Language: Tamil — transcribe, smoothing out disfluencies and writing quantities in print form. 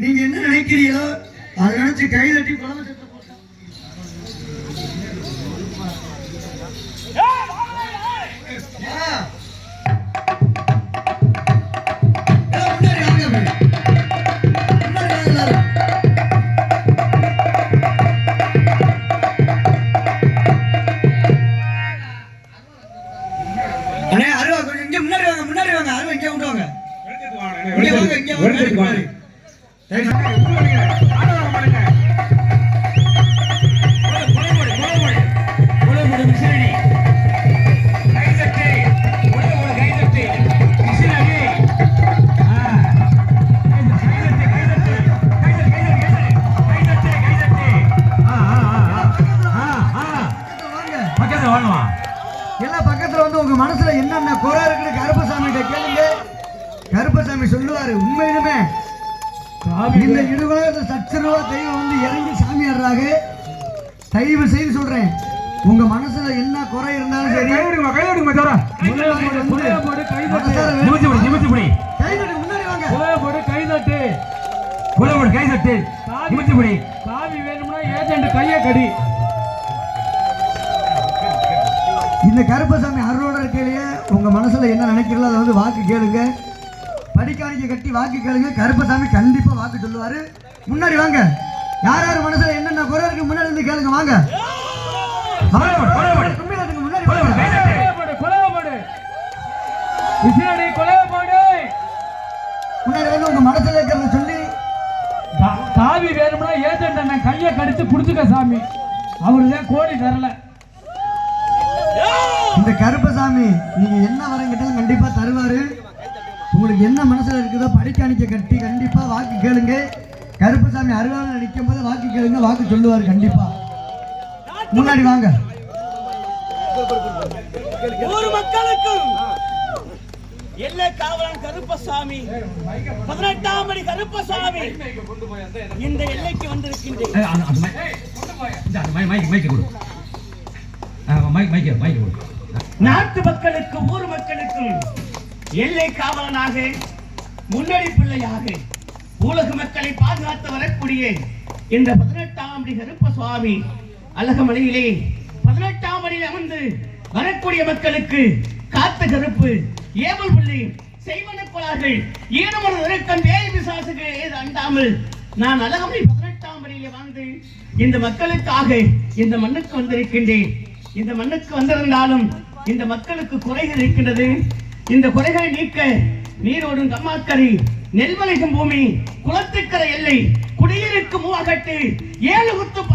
நீங்க என்ன நினைக்கிறீங்களோ அதை நினைச்சு கை தட்டி குழந்தை உங்க மனசுல என்னென்ன குறை இருக்குன்னு கருப்பசாமி கேளுங்க. கருப்பசாமி சொல்லுவாரு. உண்மையிலுமே இந்த இடுகுலகத்தை சச்சரவா தெய்வம் வந்து இறங்கி சாமி ஆடுறாங்க. தயவு செய்து சொல்றேன், உங்க மனசுல என்ன குறை இருந்தாலும் சரி கடி. இந்த கருப்பசாமி அருளோட இருக்கையிலேயே உங்க மனசுல என்ன நினைக்கிறீங்களோ அதை வந்து வாக்கு கேளுங்க. படிக்காணிக்க கட்டி வாக்கு கேளுங்க. கருப்பசாமி கண்டிப்பா வாக்கு சொல்லுவாரு. முன்னாடி வாங்க. யார் யார் மனசுல என்னென்ன குறை இருக்கு முன்னாடி இருந்து கேளுங்க. வாங்க. முன்னாடி வந்து உங்க மனசுல இருக்கிறத சொல்லி சாமி வேணும்னா ஏஜென்ட் அண்ணன் கையை கடிச்சு குடிச்சுக்க சாமி. அவருதான் கோடி தரல. இந்த கருப்பசாமி நீங்க என்ன வரம் கேட்டாலும் கண்டிப்பா தருவாரு. உங்களுக்கு என்ன மனசுல இருக்குதோ படிக்காணிக்க கட்டி கண்டிப்பா வாக்கு கேளுங்க. கருப்பசாமி அருவாள் நிற்கும் போது வாக்கு கேளுங்க. வாக்கு சொல்லுவாரு கண்டிப்பா. முன்னாடி வாங்க. ஊர் மக்களுக்கும் எல்லை காவலன் கருப்பசாமி 18ஆம் படி கருப்பசாமி இந்த எல்லைக்கு வந்திருக்கின்றேன். நாட்டு மக்களுக்கு ஊர் மக்களுக்கும் எல்லை காவலனாக முன்னணி பிள்ளையாக உலக மக்களை பாதுகாத்து வரக்கூடிய இந்த 18ஆம் படி கருப்பசாமி அழகமலையிலே 18ஆம் படியில் அமர்ந்து வரக்கூடிய மக்களுக்கு காத்த கருப்பு ஏவல் புள்ளி செய்வன கொளார்கள் ஈடுமொரு இறக்கம் வேய் விசாசுகள் ஏது அண்டாமல் நான் அழகமலை 18ஆம் படியிலே வாழ்ந்து இந்த மக்களுக்காக இந்த மண்ணுக்கு வந்திருக்கின்றேன். இந்த மண்ணுக்கு வந்திருந்தாலும் இந்த மக்களுக்கு குறைகள் இருக்கின்றது. இந்த குறைகளை நீக்க நீரோடும் கம்மாக்கரை நெல்மலைக்கும் பூமி குளத்துக்கரை எல்லை குடியிருக்கும் மூவாகட்டு 7 குத்து பங்கு